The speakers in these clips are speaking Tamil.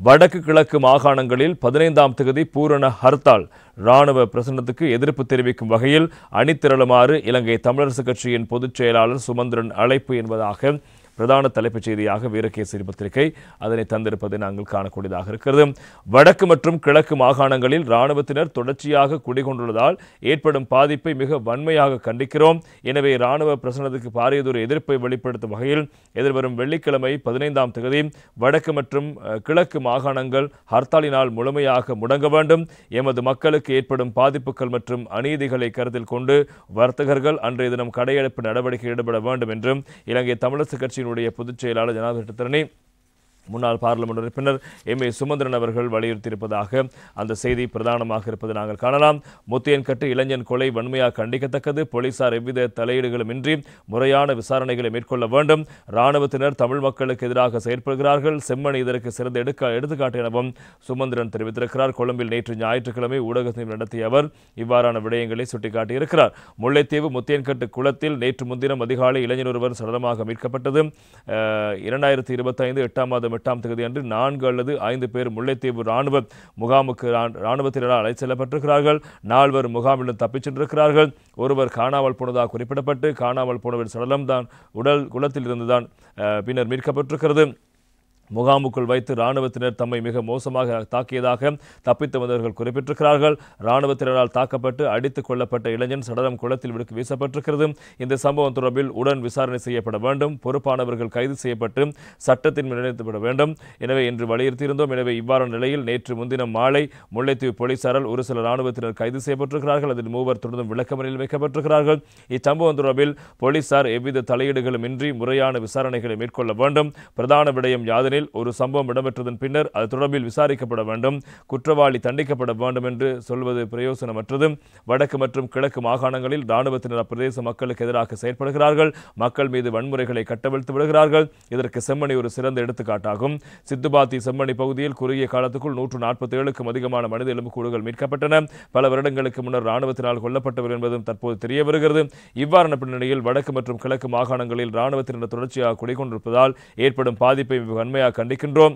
வடக்கு கிழக்கு மாகாணங்களில் 15ஆம் தேதி பூரண ஹர்த்தால். இராணுவ பிரசன்னத்துக்கு எதிர்ப்பு தெரிவிக்கும் வகையில் அணிதிரளுமாறு இலங்கை தமிழரசுக் கட்சியின் பொதுச் செயலாளர் சுமந்திரன் அழைப்பு என்பதாக பிரதான தலைப்புச் செய்தியாக வீரகேசரி பத்திரிகை அதனை தந்திருப்பதை நாங்கள் காணக்கூடியதாக இருக்கிறது. வடக்கு மற்றும் கிழக்கு மாகாணங்களில் இராணுவத்தினர் தொடர்ச்சியாக குடிகொண்டுள்ளதால் ஏற்படும் பாதிப்பை மிக வன்மையாக கண்டிக்கிறோம். எனவே இராணுவ பிரசன்னத்துக்கு பாரியதொரு எதிர்ப்பை வெளிப்படுத்தும் வகையில் எதிர்வரும் வெள்ளிக்கிழமை 15ஆம் தேதி வடக்கு மற்றும் கிழக்கு மாகாணங்கள் ஹர்த்தாலினால் முழுமையாக முடங்க வேண்டும். எமது மக்களுக்கு ஏற்படும் பாதிப்புகள் மற்றும் அநீதிகளை கருத்தில் கொண்டு வர்த்தகர்கள் அன்றைய தினம் கடையெடுப்பு நடவடிக்கை ஈடுபட வேண்டும் என்றும் இலங்கை தமிழரசுக் கட்சியின் பொதுச் செயலாளர் ஜனாதிபதி முன்னாள் பாராளுமன்ற உறுப்பினர் எம்.ஏ. சுமந்திரன் அவர்கள் வலியுறுத்தியிருப்பதாக அந்த செய்தி பிரதானமாக இருப்பதை நாங்கள் காணலாம். முத்தியன்கட்டு இளைஞன் கொலை வன்மையாக கண்டிக்கத்தக்கது. போலீசார் எவ்வித தலையீடுகளுமின்றி முறையான விசாரணைகளை மேற்கொள்ள வேண்டும். இராணுவத்தினர் தமிழ் மக்களுக்கு எதிராக செயற்படுகிறார்கள். செம்மணி இதற்கு சிறந்த எடுத்துக்காட்டு எனவும் சுமந்திரன் தெரிவித்திருக்கிறார். கொழும்பில் நேற்று ஞாயிற்றுக்கிழமை ஊடகத்தை நடத்திய அவர் இவ்வாறான விடயங்களை சுட்டிக்காட்டியிருக்கிறார். முல்லைத்தீவு முத்தியன்கட்டு குளத்தில் நேற்று முன்தினம் அதிகாலை இளைஞர் ஒருவர் சடலமாக மீட்கப்பட்டது. 2025 8ஆம் மாதம் 8ஆம் தேதி அன்று 4 அல்லது 5 பேர் முல்லைத்தீவு ராணுவ முகாமுக்கு இராணுவத்தினரால் அழைத்து செல்லப்பட்டிருக்கிறார்கள். 4 முகாமிலும் தப்பிச் சென்றிருக்கிறார்கள். ஒருவர் காணாமல் போனதாக குறிப்பிடப்பட்டு காணாமல் போனவர் சடலம் தான் உடல் குளத்தில் இருந்துதான் பின்னர் மீட்கப்பட்டிருக்கிறது. முகாமுக்குள் வைத்து இராணுவத்தினர் தம்மை மிக மோசமாக தாக்கியதாக தப்பித்து வந்தவர்கள் குறிப்பிட்டிருக்கிறார்கள். இராணுவத்தினரால் தாக்கப்பட்டு அடித்துக் கொள்ளப்பட்ட இளைஞன் சடலம் குளத்தில் வீசப்பட்டிருக்கிறது. இந்த சம்பவம் தொடர்பில் உடன் விசாரணை செய்யப்பட வேண்டும். பொறுப்பானவர்கள் கைது செய்யப்பட்டு சட்டத்தின் நிலைநிறுத்தப்பட வேண்டும். எனவே இன்று வலியுறுத்தியிருந்தோம். எனவே இவ்வாறான நிலையில் நேற்று முன்தினம் மாலை முல்லைத்தீவு போலீசாரால் ஒரு சில இராணுவத்தினர் கைது செய்யப்பட்டிருக்கிறார்கள். அதில் 3 தொடர்ந்தும் விளக்கமறியலில் வைக்கப்பட்டிருக்கிறார்கள். இச்சம்பவம் தொடர்பில் போலீசார் எவ்வித தலையீடுகளும் இன்றி முறையான விசாரணைகளை மேற்கொள்ள வேண்டும். பிரதான விடயம் யாதெனில் ஒரு சம்பவம் இடம்பெற்றதன் பின்னர் அது தொடர்பில் விசாரிக்கப்பட வேண்டும். குற்றவாளி தண்டிக்கப்பட வேண்டும் என்று சொல்வது பிரயோசனமற்றது. வடக்கு மற்றும் கிழக்கு மாகாணங்களில் இராணுவத்தினர் அப்பிரதேச மக்களுக்கு எதிராக செயற்படுகிறார்கள். மக்கள் மீது வன்முறைகளை கட்டவிழ்த்து விடுகிறார்கள். இதற்கு செம்மணி ஒரு சிறந்த எடுத்துக்காட்டாகும். சித்துபாத்தி செம்மணி பகுதியில் குறுகிய காலத்துக்குள் 147க்கும் அதிகமான மனித எலும்புக்கூடுகள் மீட்கப்பட்டன. பல வருடங்களுக்கு முன்னர் இராணுவத்தினால் கொல்லப்பட்டவர் என்பதும் தற்போது தெரிய வருகிறது. இவ்வாறான பின்னணியில் வடக்கு மற்றும் கிழக்கு மாகாணங்களில் இராணுவத்தினர் தொடர்ச்சியாக குடிகொண்டிருப்பதால் ஏற்படும் பாதிப்பை வன்மையாக கண்டிக்கின்றோம்.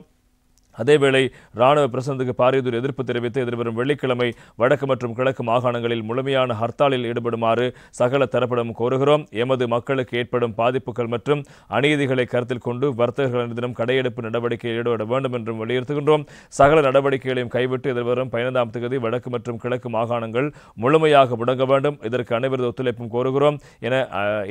அதேவேளை இராணுவ பிரசன்னத்துக்கு பாரியதொரு எதிர்ப்பு தெரிவித்து எதிர்வரும் வெள்ளிக்கிழமை வடக்கு மற்றும் கிழக்கு மாகாணங்களில் முழுமையான ஹர்த்தாலில் ஈடுபடுமாறு சகல தரப்பிடம் கோருகிறோம். எமது மக்களுக்கு ஏற்படும் பாதிப்புகள் மற்றும் அநீதிகளை கருத்தில் கொண்டு வர்த்தகர்கள் தினம் கடையெடுப்பு நடவடிக்கையில் ஈடுபட வேண்டும் என்றும் வலியுறுத்துகின்றோம். சகல நடவடிக்கைகளையும் கைவிட்டு எதிர்வரும் 15ஆம் தேதி வடக்கு மற்றும் கிழக்கு மாகாணங்கள் முழுமையாக முடங்க வேண்டும். இதற்கு அனைவரது ஒத்துழைப்பும் கோருகிறோம் என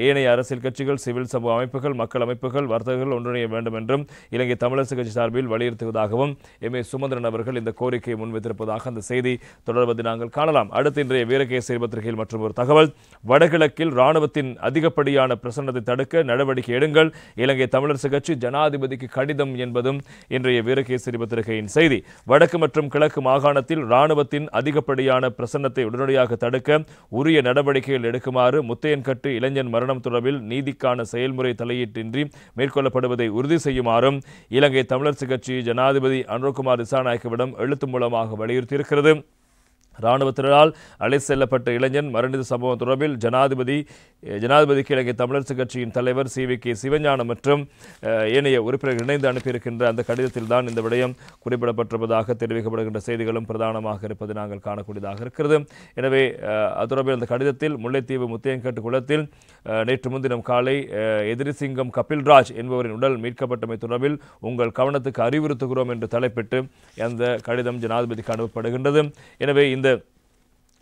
ஏனைய அரசியல் கட்சிகள், சிவில் சமூக அமைப்புகள், மக்கள் அமைப்புகள், வர்த்தகர்கள் ஒன்றிணைய வேண்டும் என்றும் இலங்கை தமிழரசுக் கட்சி சார்பில் வலியுறுத்துவதாக எம்.ஏ. சுமந்திரன் அவர்கள் இந்த கோரிக்கையை முன்வைத்திருப்பதாக அந்த செய்தி தொடர்வதை நாங்கள் காணலாம். அடுத்த இன்றைய வீரகேசரி பத்திரிகையில் மற்றும் ஒரு தகவல். வடகிழக்கில் இராணுவத்தின் அதிகப்படியான பிரசன்னத்தை தடுக்க நடவடிக்கை எடுங்கள். இலங்கை தமிழரசுக் கட்சி ஜனாதிபதிக்கு கடிதம் என்பதும் இன்றைய வீரகேசரி பத்திரிகையின் செய்தி. வடக்கு மற்றும் கிழக்கு மாகாணத்தில் இராணுவத்தின் அதிகப்படியான பிரசன்னத்தை உடனடியாக தடுக்க உரிய நடவடிக்கைகள் எடுக்குமாறு முத்தையன்கட்டு இளைஞன் மரணம் தொடர்பில் நீதிக்கான செயல்முறை தலையீட்டின்றி மேற்கொள்ளப்படுவதை உறுதி செய்யுமாறும் இலங்கை தமிழரசுக் கட்சி ஜனாதிபதி அனுரகுமார் திசாநாயக்கவிடம் எழுத்து மூலமாக வலியுறுத்தியிருக்கிறது. இராணுவத்தினரால் அழைத்து செல்லப்பட்ட இளைஞன் மரணித்த சம்பவம் தொடர்பில் ஜனாதிபதிக்கு இலங்கை தமிழரசுக் கட்சியின் தலைவர் சி.வி.கே. சிவஞானம் மற்றும் ஏனைய உறுப்பினர்கள் இணைந்து அனுப்பியிருக்கின்ற அந்த கடிதத்தில் தான் இந்த விடயம் குறிப்பிடப்பட்டிருப்பதாக தெரிவிக்கப்படுகின்ற செய்திகளும் பிரதானமாக இருப்பதை நாங்கள் காணக்கூடியதாக இருக்கிறது. எனவே அது தொடர்பில் அந்த கடிதத்தில் முல்லைத்தீவு முத்தையன்கட்டு குளத்தில் நேற்று முன்தினம் காலை எதிரிசிங்கம் கபில்ராஜ் என்பவரின் உடல் மீட்கப்பட்டமை தொடர்பில் உங்கள் கவனத்துக்கு அறிவுறுத்துகிறோம் என்று தலைப்பிட்டு அந்த கடிதம் ஜனாதிபதிக்கு அனுப்பப்படுகின்றது. எனவே இந்த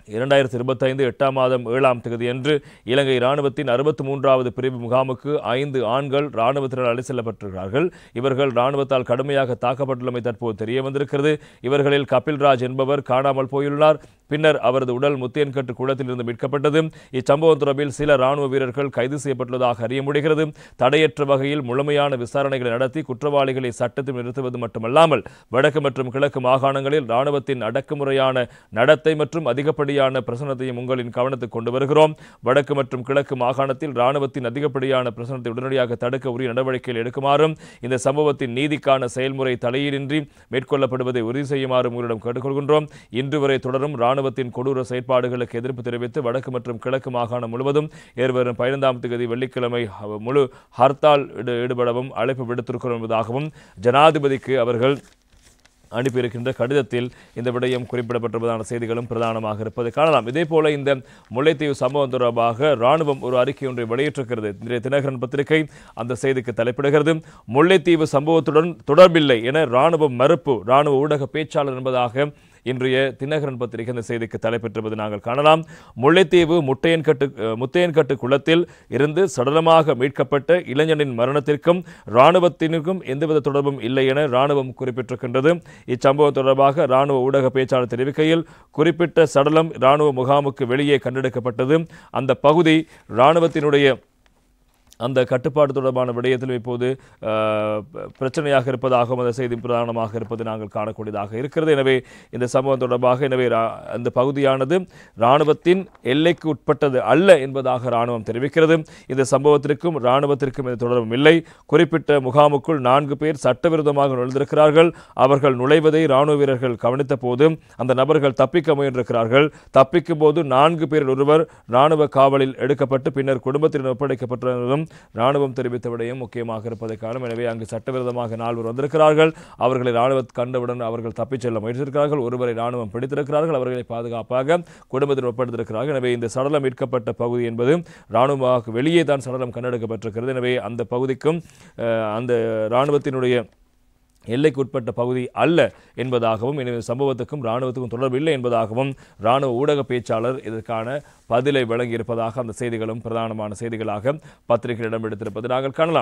2025 8ஆம் மாதம் 7ஆம் தேதியன்று இலங்கை இராணுவத்தின் 63வது பிரிவு முகாமுக்கு 5 ஆண்கள் இராணுவத்தினர் அழைத்து செல்லப்பட்டிருக்கிறார்கள். இவர்கள் இராணுவத்தால் கடுமையாக தாக்கப்பட்டுள்ளமை தற்போது தெரிய வந்திருக்கிறது. இவர்களில் கபில்ராஜ் என்பவர் காணாமல் போயுள்ளார். பின்னர் அவரது உடல் முத்தையன்கட்டு குளத்தில் இருந்து மீட்கப்பட்டது. இச்சம்பவம் தொடர்பில் சில இராணுவ வீரர்கள் கைது செய்யப்பட்டுள்ளதாக அறிய முடிகிறது. தடையற்ற வகையில் முழுமையான விசாரணைகளை நடத்தி குற்றவாளிகளை சட்டத்தில் நிறுத்துவது மட்டுமல்லாமல் வடக்கு மற்றும் கிழக்கு மாகாணங்களில் இராணுவத்தின் அடக்குமுறையான நடத்தை மற்றும் அதிகப்படியான பிரசனத்தையும் உங்களின் கவனத்துக்கு கொண்டு வருகிறோம். வடக்கு மற்றும் கிழக்கு மாகாணத்தில் இராணுவத்தின் அதிகப்படியான பிரசனத்தை உடனடியாக தடுக்க உரிய நடவடிக்கைகள் எடுக்குமாறும் இந்த சம்பவத்தின் நீதிக்கான செயல்முறை தலையீடின்றி மேற்கொள்ளப்படுவதை உறுதி செய்யுமாறும் உங்களிடம் கேட்டுக்கொள்கின்றோம். இன்று வரை தொடரும் இராணுவத்தின் கொடூர செயற்பாடுகளுக்கு எதிர்ப்பு தெரிவித்து வடக்கு மற்றும் கிழக்கு மாகாணம் முழுவதும் எதிர்வரும் 15ஆம் தேதி வெள்ளிக்கிழமை முழு ஹர்த்தால் ஈடுபடவும் அழைப்பு விடுத்திருக்கிறோம் என்பதாகவும் ஜனாதிபதிக்கு அவர்கள் அனுப்பியிருக்கின்ற கடிதத்தில் இந்த விடயம் குறிப்பிடப்பட்டிருப்பதான செய்திகளும் பிரதானமாக இருப்பதை காணலாம். இதேபோல இந்த முல்லைத்தீவு சம்பவம் தொடர்பாக இராணுவம் ஒரு அறிக்கை ஒன்றை வெளியிட்டிருக்கிறது. இன்றைய தினகரன் பத்திரிகை அந்த செய்திக்கு தலைப்பிடுகிறது. முல்லைத்தீவு சம்பவத்துடன் தொடர்பில்லை என இராணுவம் மறுப்பு, இராணுவ ஊடக பேச்சாளர் என்பதாக இன்றைய தினகரன் பத்திரிகை இந்த செய்திக்கு தலைப்பெற்றிருப்பது நாங்கள் காணலாம். முல்லைத்தீவு முத்தையன்கட்டு குளத்தில் இருந்து சடலமாக மீட்கப்பட்ட இளைஞனின் மரணத்திற்கும் இராணுவத்தினருக்கும் எந்தவித தொடர்பும் இல்லை என இராணுவம் குறிப்பிட்டிருக்கின்றது. இச்சம்பவம் தொடர்பாக இராணுவ ஊடக பேச்சாளர் தெரிவிக்கையில், குறிப்பிட்ட சடலம் இராணுவ முகாமுக்கு வெளியே கண்டெடுக்கப்பட்டது. அந்த பகுதி இராணுவத்தினுடைய அந்த கட்டுப்பாடு தொடர்பான விடயத்தில் இப்போது பிரச்சனையாக இருப்பதாகவும் அந்த செய்தி பிரதானமாக இருப்பது நாங்கள் காணக்கூடியதாக இருக்கிறது. எனவே இந்த சம்பவம் தொடர்பாக அந்த பகுதியானது இராணுவத்தின் எல்லைக்கு உட்பட்டது அல்ல என்பதாக இராணுவம் தெரிவிக்கிறது. இந்த சம்பவத்திற்கும் இராணுவத்திற்கும் எந்த தொடர்பும் இல்லை. குறிப்பிட்ட முகாமுக்குள் 4 பேர் சட்டவிரோதமாக நுழைந்திருக்கிறார்கள். அவர்கள் நுழைவதை இராணுவ வீரர்கள் கவனித்த போது அந்த நபர்கள் தப்பிக்க முயன்றிருக்கிறார்கள். தப்பிக்கும் போது 4 பேரில் ஒருவர் இராணுவ காவலில் எடுக்கப்பட்டு பின்னர் குடும்பத்தினர் ஒப்படைக்கப்பட்டதும் இராணுவம் தெரிவித்த விடயம் முக்கியமாக இருப்பதை காணும். எனவே அங்கு சட்டவிரோதமாக 4 பேர் வந்திருக்கிறார்கள். அவர்களை இராணுவம் கண்டவுடன் அவர்கள் தப்பிச் செல்ல முயற்சித்திருக்கிறார்கள். ஒருவரை இராணுவம் பிடித்திருக்கிறார்கள். அவர்களை பாதுகாப்பாக குடும்பத்தில் ஒப்படைத்திருக்கிறார்கள். எனவே இந்த சடலம் மீட்கப்பட்ட பகுதி என்பது இராணுவமாக வெளியே தான் சடலம் கண்டெடுக்கப்பட்டிருக்கிறது. எனவே அந்த பகுதிக்கும் அந்த இராணுவத்தினுடைய எல்லைக்கு உட்பட்ட பகுதி அல்ல என்பதாகவும், எனவே சம்பவத்துக்கும் இராணுவத்துக்கும் தொடர்பு இல்லை என்பதாகவும் இராணுவ ஊடக பேச்சாளர் இதற்கான பதிலை வழங்கியிருப்பதாக அந்த செய்திகளும் பிரதானமான செய்திகளாக பத்திரிகையில் இடம்பெடுத்திருப்பது நாங்கள் காணலாம்.